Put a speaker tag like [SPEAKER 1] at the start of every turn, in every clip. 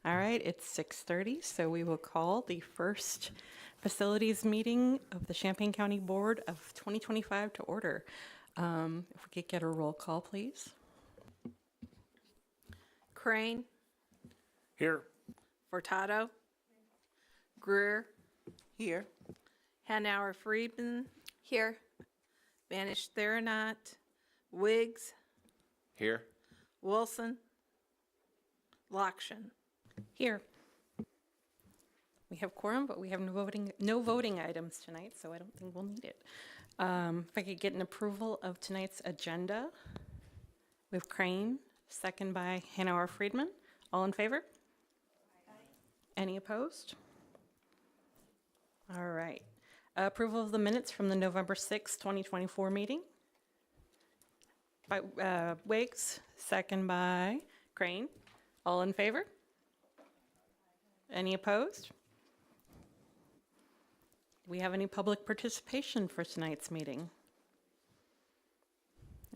[SPEAKER 1] All right, it's 6:30, so we will call the first facilities meeting of the Champaign County Board of 2025 to order. If we could get a roll call, please.
[SPEAKER 2] Crane,
[SPEAKER 3] Here.
[SPEAKER 2] Furtado, Greer,
[SPEAKER 4] Here.
[SPEAKER 2] Hanauer Friedman,
[SPEAKER 4] Here.
[SPEAKER 2] Banish Theranot, Wiggs,
[SPEAKER 3] Here.
[SPEAKER 2] Wilson, Lokshin.
[SPEAKER 1] Here. We have quorum, but we have no voting items tonight, so I don't think we'll need it. If I could get an approval of tonight's agenda. We have Crane, second by Hanauer Friedman. All in favor? Any opposed? All right. Approval of the minutes from the November 6th, 2024 meeting. By Wiggs, second by Crane. All in favor? Any opposed? Do we have any public participation for tonight's meeting?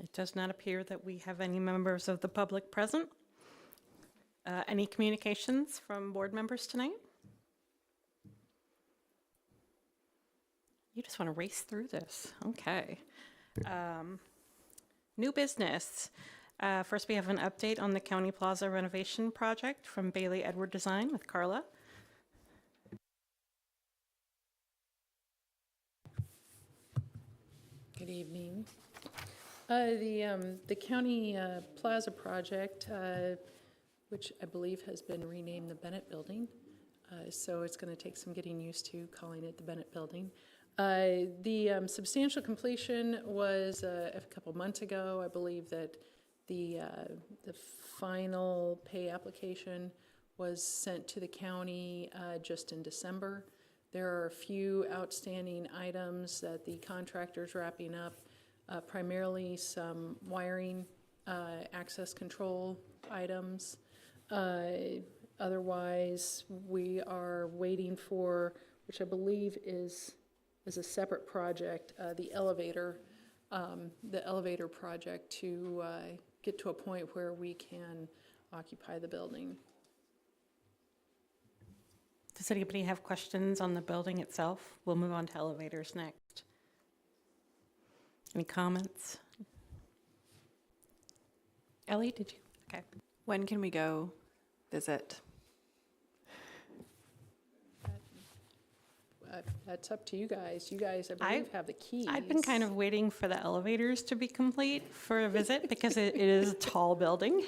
[SPEAKER 1] It does not appear that we have any members of the public present. Any communications from board members tonight? You just want to race through this. Okay. New business. First, we have an update on the County Plaza renovation project from Bailey Edward Design with Carla.
[SPEAKER 5] Good evening. The County Plaza project, which I believe has been renamed the Bennett Building, so it's going to take some getting used to calling it the Bennett Building. The substantial completion was a couple months ago. I believe that the final pay application was sent to the county just in December. There are a few outstanding items that the contractor's wrapping up, primarily some wiring, access control items. Otherwise, we are waiting for, which I believe is a separate project, the elevator project to get to a point where we can occupy the building.
[SPEAKER 1] Does anybody have questions on the building itself? We'll move on to elevators next. Any comments? Ellie, did you? Okay.
[SPEAKER 4] When can we go visit?
[SPEAKER 5] That's up to you guys. You guys, I believe, have the keys.
[SPEAKER 1] I've been kind of waiting for the elevators to be complete for a visit because it is a tall building.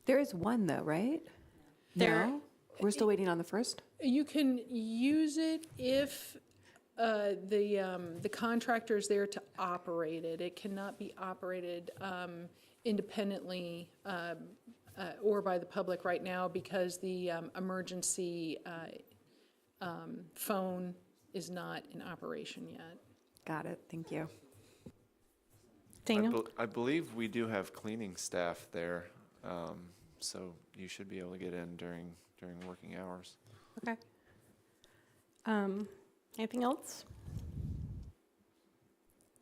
[SPEAKER 4] There is one though, right?
[SPEAKER 1] There-
[SPEAKER 4] No? We're still waiting on the first?
[SPEAKER 5] You can use it if the contractor's there to operate it. It cannot be operated independently or by the public right now because the emergency phone is not in operation yet.
[SPEAKER 4] Got it, thank you.
[SPEAKER 1] Daniel?
[SPEAKER 3] I believe we do have cleaning staff there, so you should be able to get in during working hours.
[SPEAKER 1] Okay. Anything else?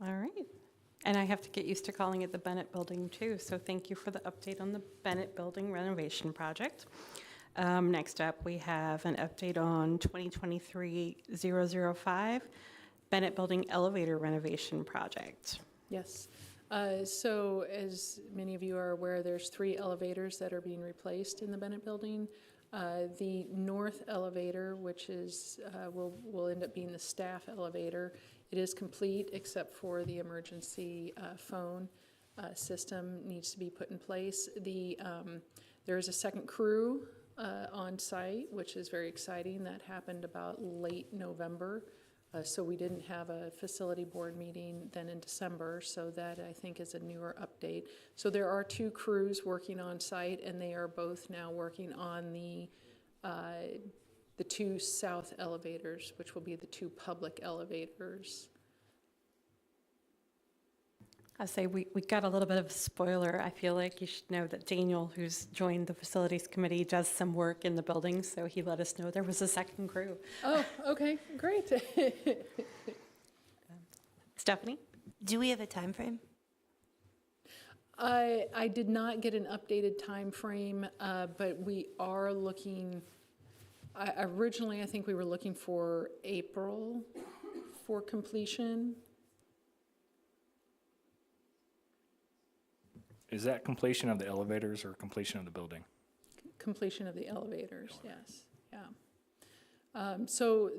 [SPEAKER 1] All right. And I have to get used to calling it the Bennett Building too, so thank you for the update on the Bennett Building renovation project. Next up, we have an update on 2023-005 Bennett Building elevator renovation project.
[SPEAKER 5] Yes. So as many of you are aware, there's 3 elevators that are being replaced in the Bennett Building. The north elevator, which is will end up being the staff elevator, it is complete except for the emergency phone system needs to be put in place. There is a second crew on site, which is very exciting. That happened about late November. So we didn't have a facility board meeting then in December, so that I think is a newer update. So there are 2 crews working on site, and they are both now working on the 2 south elevators, which will be the 2 public elevators.
[SPEAKER 1] I say we got a little bit of a spoiler. I feel like you should know that Daniel, who's joined the facilities committee, does some work in the building, so he let us know there was a second crew.
[SPEAKER 5] Oh, okay, great.
[SPEAKER 1] Stephanie?
[SPEAKER 6] Do we have a time frame?
[SPEAKER 5] I did not get an updated time frame, but we are looking, originally, I think we were looking for April for completion.
[SPEAKER 6] Is that completion of the elevators or completion of the building?
[SPEAKER 5] Completion of the elevators, yes, yeah. So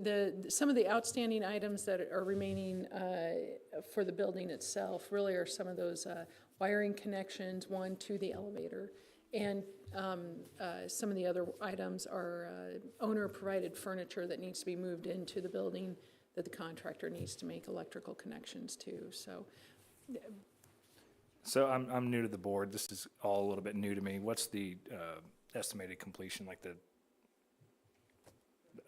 [SPEAKER 5] some of the outstanding items that are remaining for the building itself really are some of those wiring connections, one to the elevator. And some of the other items are owner-provided furniture that needs to be moved into the building that the contractor needs to make electrical connections to, so.
[SPEAKER 6] So I'm new to the board. This is all a little bit new to me. What's the estimated completion, like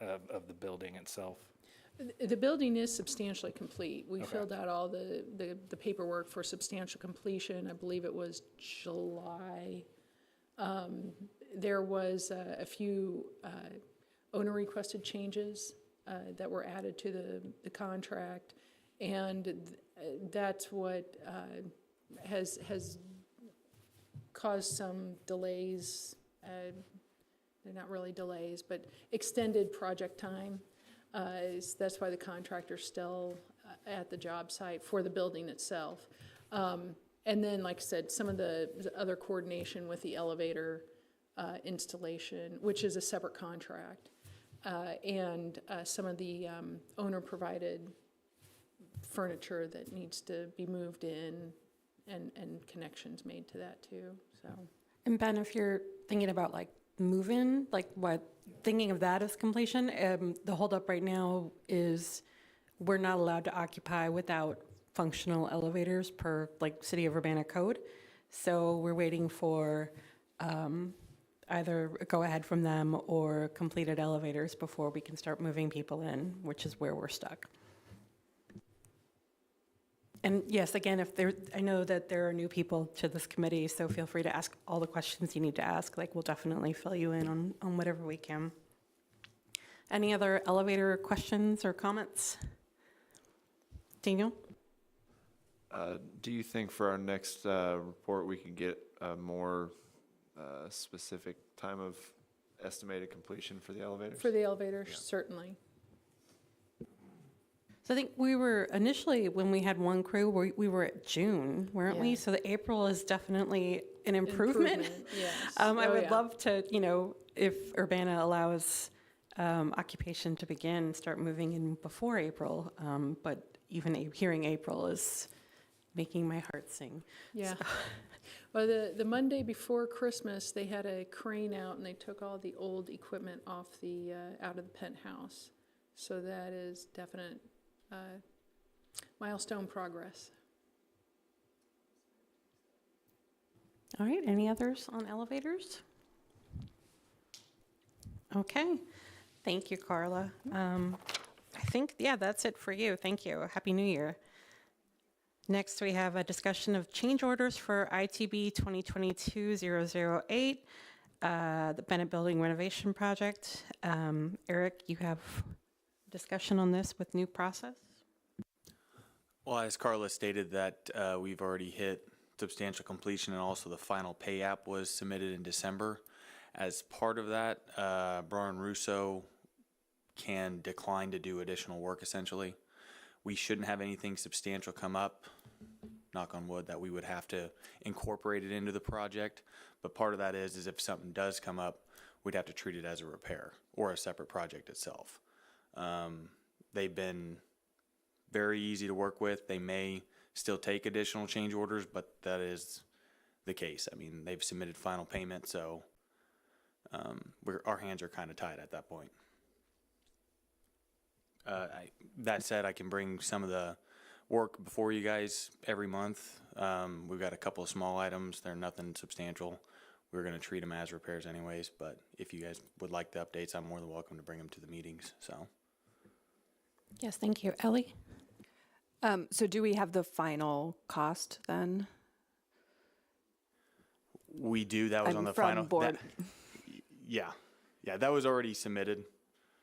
[SPEAKER 6] of the building itself?
[SPEAKER 5] The building is substantially complete. We
[SPEAKER 6] Okay.
[SPEAKER 5] filled out all the paperwork for substantial completion. I believe it was July. There was a few owner-requested changes that were added to the contract, and that's what has caused some delays. They're not really delays, but extended project time. That's why the contractor's still at the job site for the building itself. And then, like I said, some of the other coordination with the elevator installation, which is a separate contract, and some of the owner-provided furniture that needs to be moved in and connections made to that too, so.
[SPEAKER 1] And Ben, if you're thinking about like move-in, like what, thinking of that as completion, the holdup right now is we're not allowed to occupy without functional elevators per like City of Urbana code. So we're waiting for either a go-ahead from them or completed elevators before we can start moving people in, which is where we're stuck. And yes, again, I know that there are new people to this committee, so feel free to ask all the questions you need to ask. Like, we'll definitely fill you in on whatever we can. Any other elevator questions or comments? Daniel?
[SPEAKER 3] Do you think for our next report, we can get a more specific time of estimated completion for the elevators?
[SPEAKER 5] For the elevators, certainly.
[SPEAKER 1] So I think we were initially, when we had one crew, we were at June, weren't we?
[SPEAKER 5] Yeah.
[SPEAKER 1] So the April is definitely an improvement.
[SPEAKER 5] Yes.
[SPEAKER 1] I
[SPEAKER 5] Oh,
[SPEAKER 1] would
[SPEAKER 5] yeah.
[SPEAKER 1] love to, if Urbana allows occupation to begin, start moving in before April. But even hearing April is making my heart sing.
[SPEAKER 5] Yeah. Well, the Monday before Christmas, they had a crane out and they took all the old equipment off out of the penthouse. So that is definite milestone progress.
[SPEAKER 1] All right, any others on elevators? Okay, thank you, Carla. I think, that's it for you. Thank you. Happy New Year. Next, we have a discussion of change orders for ITB 2022-008, the Bennett Building renovation project. Eric, you have discussion on this with new process?
[SPEAKER 7] Well, as Carla stated, that we've already hit substantial completion, and also the final pay app was submitted in December. As part of that, Brian Russo can decline to do additional work, essentially. We shouldn't have anything substantial come up, knock on wood, that we would have to incorporate it into the project. But part of that is if something does come up, we'd have to treat it as a repair or a separate project itself. They've been very easy to work with. They may still take additional change orders, but that is the case. I mean, they've submitted final payment, so our hands are kind of tied at that point. That said, I can bring some of the work before you guys every month. We've got a couple of small items. They're nothing substantial. We're going to treat them as repairs anyways, but if you guys would like the updates, I'm more than welcome to bring them to the meetings, so.
[SPEAKER 1] Yes, thank you. Ellie?
[SPEAKER 4] So do we have the final cost then?
[SPEAKER 7] We do. That was on the
[SPEAKER 4] from
[SPEAKER 7] final
[SPEAKER 4] board.
[SPEAKER 7] Yeah, that was already submitted.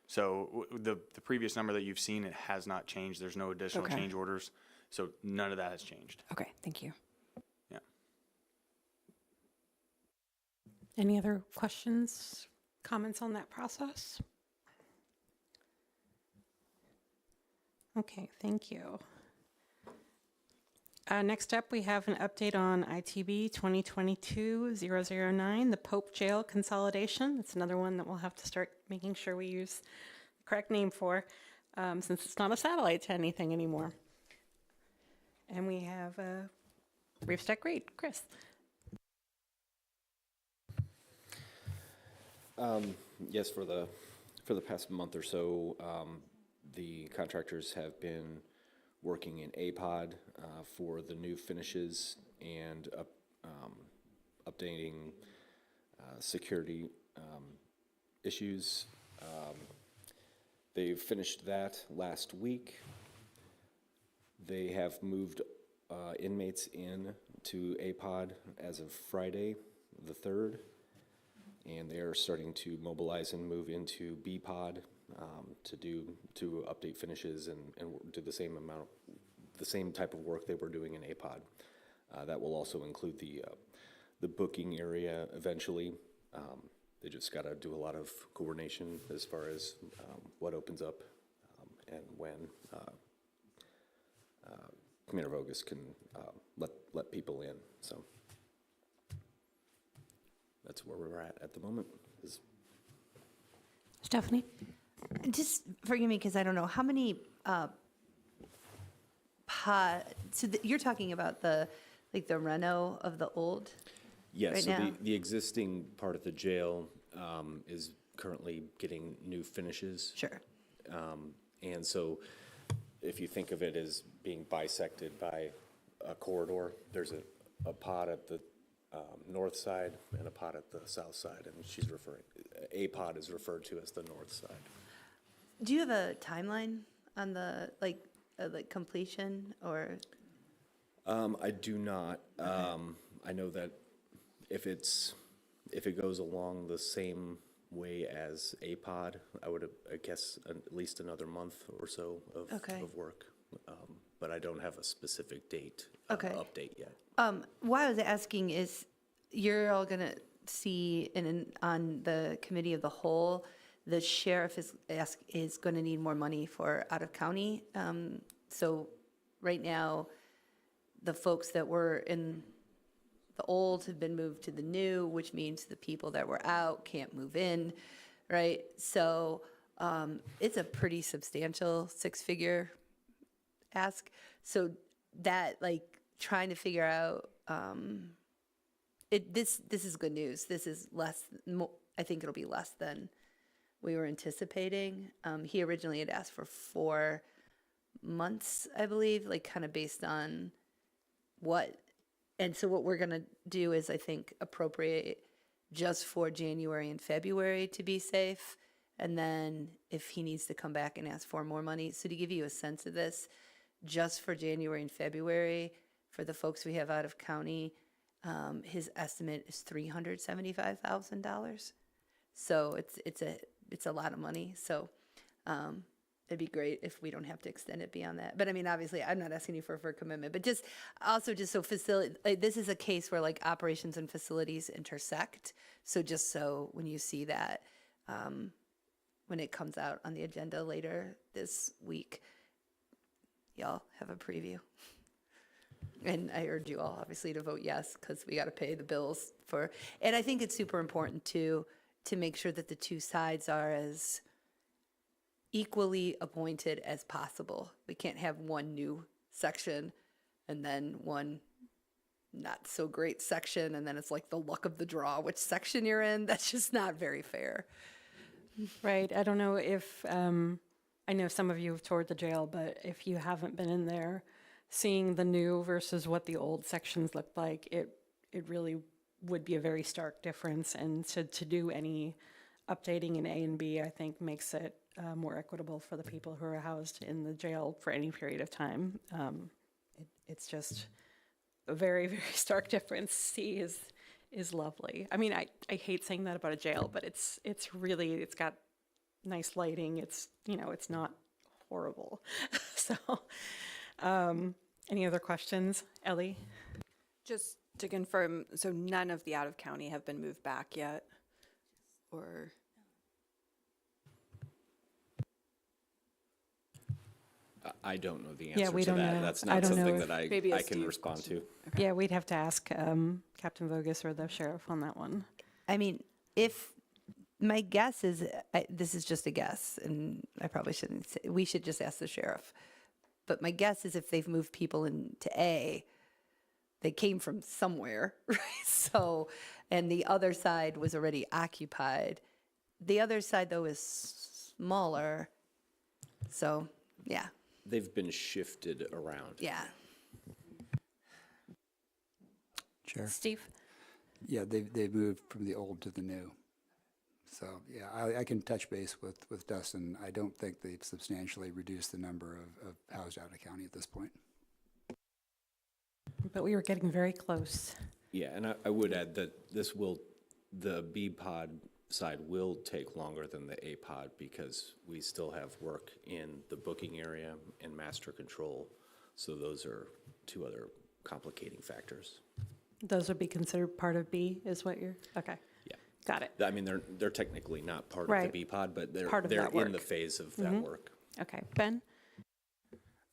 [SPEAKER 7] So the previous number that you've seen, it has not changed. There's no additional
[SPEAKER 4] Okay.
[SPEAKER 7] change orders, so none of that has changed.
[SPEAKER 4] Okay, thank you.
[SPEAKER 7] Yeah.
[SPEAKER 1] Any other questions, comments on that process? Okay, thank you. Next up, we have an update on ITB 2022-009, the Pope Jail consolidation. It's another one that we'll have to start making sure we use the correct name for, since it's not a satellite to anything anymore. And we have Reef Stack Reed, Chris.
[SPEAKER 8] Yes, for the past month or so, the contractors have been working in APOD for the new finishes and updating security issues. They finished that last week. They have moved inmates in to APOD as of Friday, the 3rd. And they are starting to mobilize and move into BPOD to update finishes and do the same type of work they were doing in APOD. That will also include the booking area eventually. They just got to do a lot of coordination as far as what opens up and when Commander Vogus can let people in. So. That's where we're at the moment.
[SPEAKER 1] Stephanie?
[SPEAKER 9] Just forgive me because I don't know how many you're talking about the reno of the old.
[SPEAKER 8] Yes,
[SPEAKER 9] right
[SPEAKER 8] so
[SPEAKER 9] now?
[SPEAKER 8] the existing part of the jail is currently getting new finishes.
[SPEAKER 9] Sure.
[SPEAKER 8] And so if you think of it as being bisected by a corridor, there's a pod at the north side and a pod at the south side, and a pod is referred to as the north side.
[SPEAKER 9] Do you have a timeline on the completion or?
[SPEAKER 8] I do not. I know that if it goes along the same way as a pod, I guess at least another month or so of work. But I don't have a specific date update yet.
[SPEAKER 9] Why I was asking is, you're all going to see on the committee of the whole, the sheriff is going to need more money for out of county. So right now, the folks that were in the old have been moved to the new, which means the people that were out can't move in, right? So it's a pretty substantial 6-figure ask. So that, trying to figure out, this is good news. This is less, I think it'll be less than we were anticipating. He originally had asked for 4 months, I believe, kind of based on and so what we're gonna do is, I think, appropriate just for January and February to be safe. And then if he needs to come back and ask for more money. So to give you a sense of this, just for January and February, for the folks we have out of county, his estimate is $375,000. So it's a lot of money. So it'd be great if we don't have to extend it beyond that. But I mean, obviously, I'm not asking you for a commitment, but just so facility. This is a case where operations and facilities intersect. So just so when you see that, when it comes out on the agenda later this week, y'all have a preview. And I urge you all, obviously, to vote yes, because we got to pay the bills for. And I think it's super important to make sure that the two sides are as equally appointed as possible. We can't have one new section and then one not so great section, and then it's like the luck of the draw which section you're in. That's just not very fair.
[SPEAKER 1] Right. I don't know if, I know some of you have toured the jail, but if you haven't been in there, seeing the new versus what the old sections looked like, it really would be a very stark difference. And to do any updating in A and B, I think makes it more equitable for the people who are housed in the jail for any period of time. It's just a very, very stark difference. C is lovely. I mean, I hate saying that about a jail, but it's got nice lighting. It's not horrible. So, any other questions, Ellie?
[SPEAKER 4] Just To confirm, so none of the out-of-county have been moved back yet? Or,
[SPEAKER 8] I don't know the
[SPEAKER 1] Yeah,
[SPEAKER 8] answer
[SPEAKER 1] we
[SPEAKER 8] to
[SPEAKER 1] don't
[SPEAKER 8] that.
[SPEAKER 1] know.
[SPEAKER 8] That's
[SPEAKER 1] I
[SPEAKER 8] not
[SPEAKER 1] don't know
[SPEAKER 8] something
[SPEAKER 1] if-
[SPEAKER 8] that I
[SPEAKER 4] Maybe a
[SPEAKER 8] can
[SPEAKER 4] Steve
[SPEAKER 8] respond to.
[SPEAKER 1] Yeah, we'd have to ask Captain Vogus or the sheriff on that one.
[SPEAKER 9] I mean, if my guess is, this is just a guess, and I probably shouldn't say, we should just ask the sheriff. But my guess is if they've moved people into A, they came from somewhere, right? So, and the other side was already occupied. The other side, though, is smaller. So, yeah,
[SPEAKER 8] They've been shifted around.
[SPEAKER 9] yeah.
[SPEAKER 10] Chair.
[SPEAKER 1] Steve?
[SPEAKER 10] Yeah, they've moved from the old to the new. So, yeah, I can touch base with Dustin. I don't think they've substantially reduced the number of housed out of county at this point.
[SPEAKER 1] But we were getting very close.
[SPEAKER 8] Yeah, and I would add that the B pod side will take longer than the A pod because we still have work in the booking area and master control. So those are two other complicating factors.
[SPEAKER 1] Those would be considered part of B, is what you're, okay.
[SPEAKER 8] Yeah.
[SPEAKER 1] Got it.
[SPEAKER 8] I mean, they're technically not part of
[SPEAKER 1] Right.
[SPEAKER 8] the B pod, but they're
[SPEAKER 1] Part of that
[SPEAKER 8] in the
[SPEAKER 1] work.
[SPEAKER 8] phase of that work.
[SPEAKER 1] Okay. Ben?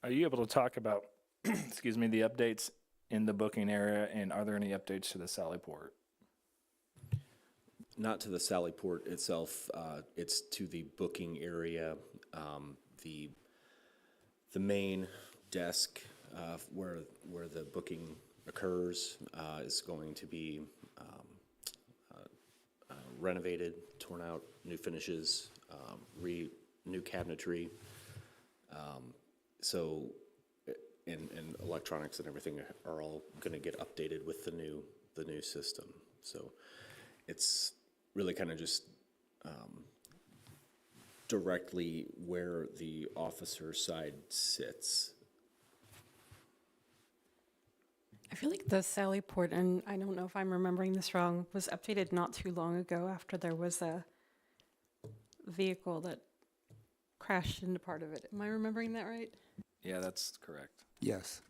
[SPEAKER 6] Are you able to talk about, excuse me, the updates in the booking area, and are there any updates to the Sally Port?
[SPEAKER 8] Not to the Sally Port itself, it's to the booking area. The main desk where the booking occurs is going to be renovated, torn out, new finishes, new cabinetry. So, and electronics and everything are all going to get updated with the new system. So, it's really kind of just directly where the officer side sits.
[SPEAKER 1] I feel like the Sally Port, and I don't know if I'm remembering this wrong, was updated not too long ago after there was a vehicle that crashed into part of it. Am I remembering that right?
[SPEAKER 6] Yeah, that's correct.
[SPEAKER 10] Yes.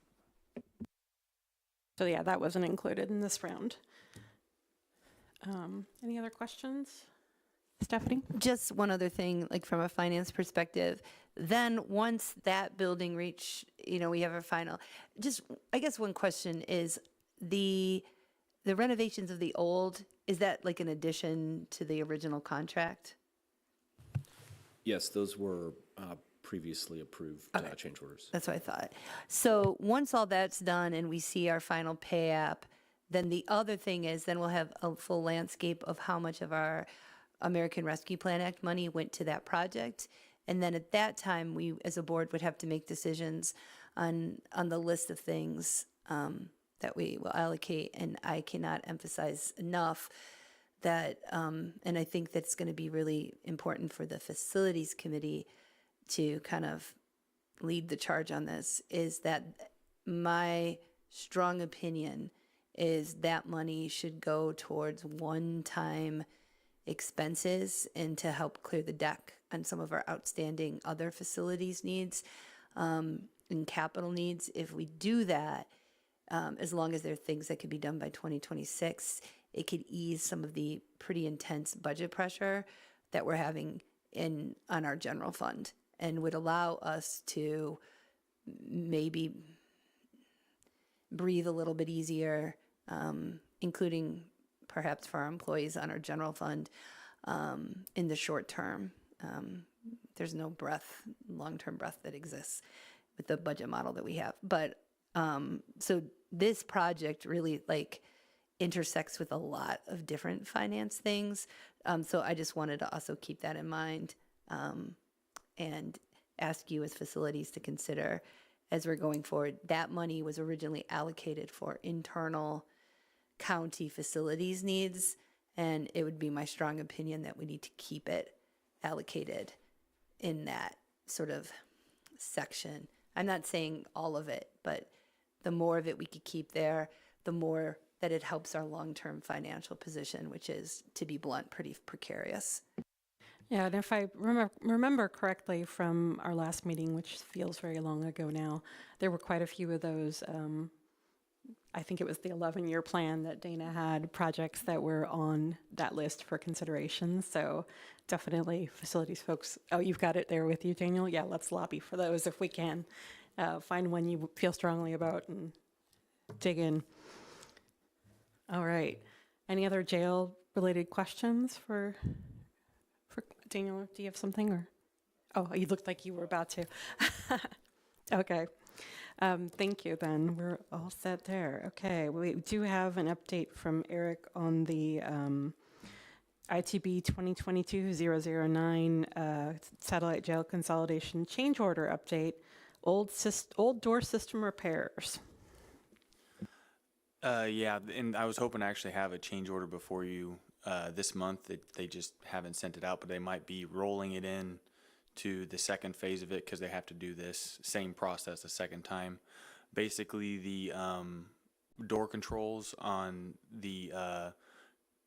[SPEAKER 1] So yeah, that wasn't included in this round. Any other questions? Stephanie?
[SPEAKER 9] Just one other thing, like from a finance perspective, then once that building we have our final, just, I guess one question is the renovations of the old, is that like an addition to the original contract?
[SPEAKER 8] Yes, those were previously approved change orders.
[SPEAKER 9] That's what I thought. So once all that's done and we see our final pay app, then the other thing is then we'll have a full landscape of how much of our American Rescue Plan Act money went to that project. And then at that time, we as a board would have to make decisions on the list of things that we will allocate. And I cannot emphasize enough that, and I think that's going to be really important for the facilities committee to kind of lead the charge on this, is that my strong opinion is that money should go towards one-time expenses and to help clear the deck on some of our outstanding other facilities needs and capital needs. If we do that, as long as there are things that could be done by 2026, it could ease some of the pretty intense budget pressure that we're having on our general fund, and would allow us to maybe breathe a little bit easier, including perhaps for our employees on our general fund in the short term. There's no long-term breath that exists with the budget model that we have. But so this project really intersects with a lot of different finance things. So I just wanted to also keep that in mind and ask you as facilities to consider as we're going forward. That money was originally allocated for internal county facilities needs, and it would be my strong opinion that we need to keep it allocated in that sort of section. I'm not saying all of it, but the more of it we could keep there, the more that it helps our long-term financial position, which is, to be blunt, pretty precarious.
[SPEAKER 1] Yeah, and if I remember correctly from our last meeting, which feels very long ago now, there were quite a few of those I think it was the 11-year plan that Dana had, projects that were on that list for consideration. So definitely facilities folks, oh, you've got it there with you, Daniel? Yeah, let's lobby for those if we can. Find one you feel strongly about and dig in. All right. Any other jail-related questions for Daniel? Do you have something or? Oh, you looked like you were about to. Okay. Thank you, then. We're all set there. Okay, we do have an update from Eric on the ITB 2022-009 satellite jail consolidation change order update, old door system repairs.
[SPEAKER 7] Yeah, and I was hoping to actually have a change order before you this month. They just haven't sent it out, but they might be rolling it in to the second phase of it because they have to do this same process a second time. Basically, the door controls on the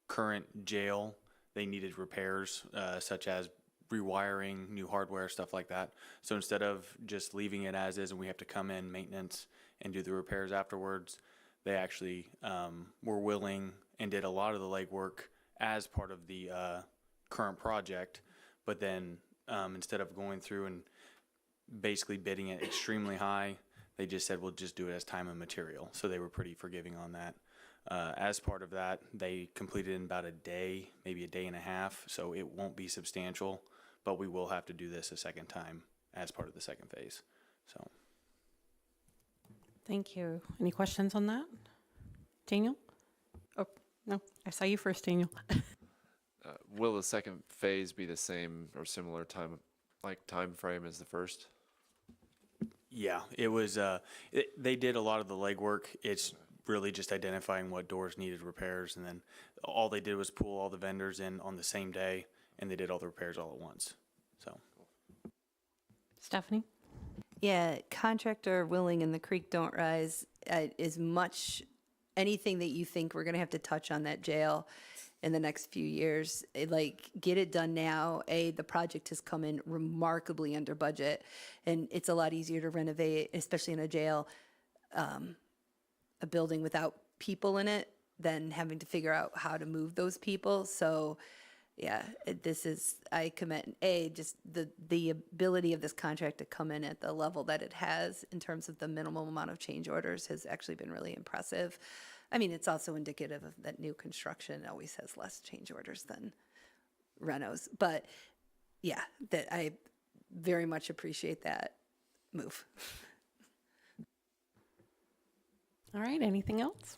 [SPEAKER 7] current jail, they needed repairs such as rewiring, new hardware, stuff like that. So instead of just leaving it as is and we have to come in, maintenance, and do the repairs afterwards, they actually were willing and did a lot of the legwork as part of the current project, but then instead of going through and basically bidding it extremely high, they just said, we'll just do it as time and material. So they were pretty forgiving on that. As part of that, they completed in about a day, maybe a day and a half, so it won't be substantial, but we will have to do this a second time as part of the second phase. So.
[SPEAKER 1] Thank you. Any questions on that? Daniel? Oh, no, I saw you first, Daniel.
[SPEAKER 3] Will the second phase be the same or similar time frame as the first?
[SPEAKER 7] Yeah, it was, they did a lot of the legwork. It's really just identifying what doors needed repairs, and then all they did was pull all the vendors in on the same day, and they did all the repairs all at once, so.
[SPEAKER 1] Stephanie?
[SPEAKER 9] Yeah, contractor willing and the creek don't rise is much, anything that you think we're gonna have to touch on that jail in the next few years, get it done now. The project has come in remarkably under budget, and it's a lot easier to renovate, especially in a jail, a building without people in it than having to figure out how to move those people. So yeah, I commend just the ability of this contract to come in at the level that it has in terms of the minimum amount of change orders has actually been really impressive. I mean, it's also indicative of that new construction always has less change orders than renos. But yeah, that I very much appreciate that move.
[SPEAKER 1] All right, anything else?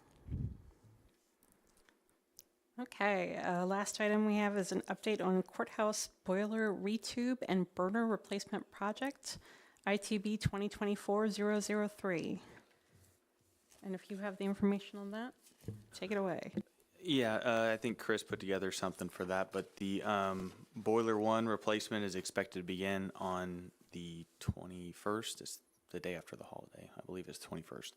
[SPEAKER 1] Okay, last item we have is an update on courthouse boiler retube and burner replacement project, ITB 2024-003. And if you have the information on that, take it away.
[SPEAKER 7] Yeah, I think Chris put together something for that, but the boiler one replacement is expected to begin on the 21st. It's the day after the holiday. I believe it's 21st.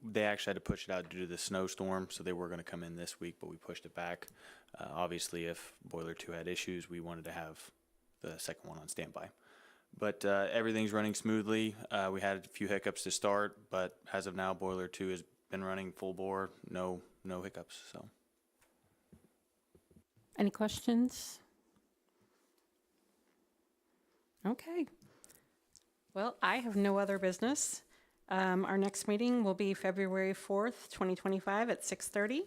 [SPEAKER 7] They actually had to push it out due to the snowstorm, so they were going to come in this week, but we pushed it back. Obviously, if boiler 2 had issues, we wanted to have the second one on standby. But everything's running smoothly. We had a few hiccups to start, but as of now, boiler 2 has been running full bore, no hiccups. So.
[SPEAKER 1] Any questions? Okay. Well, I have no other business. Our next meeting will be February 4th, 2025 at 6:30.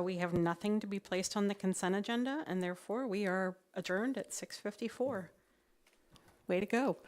[SPEAKER 1] We have nothing to be placed on the consent agenda, and therefore we are adjourned at 6:54. Way to go.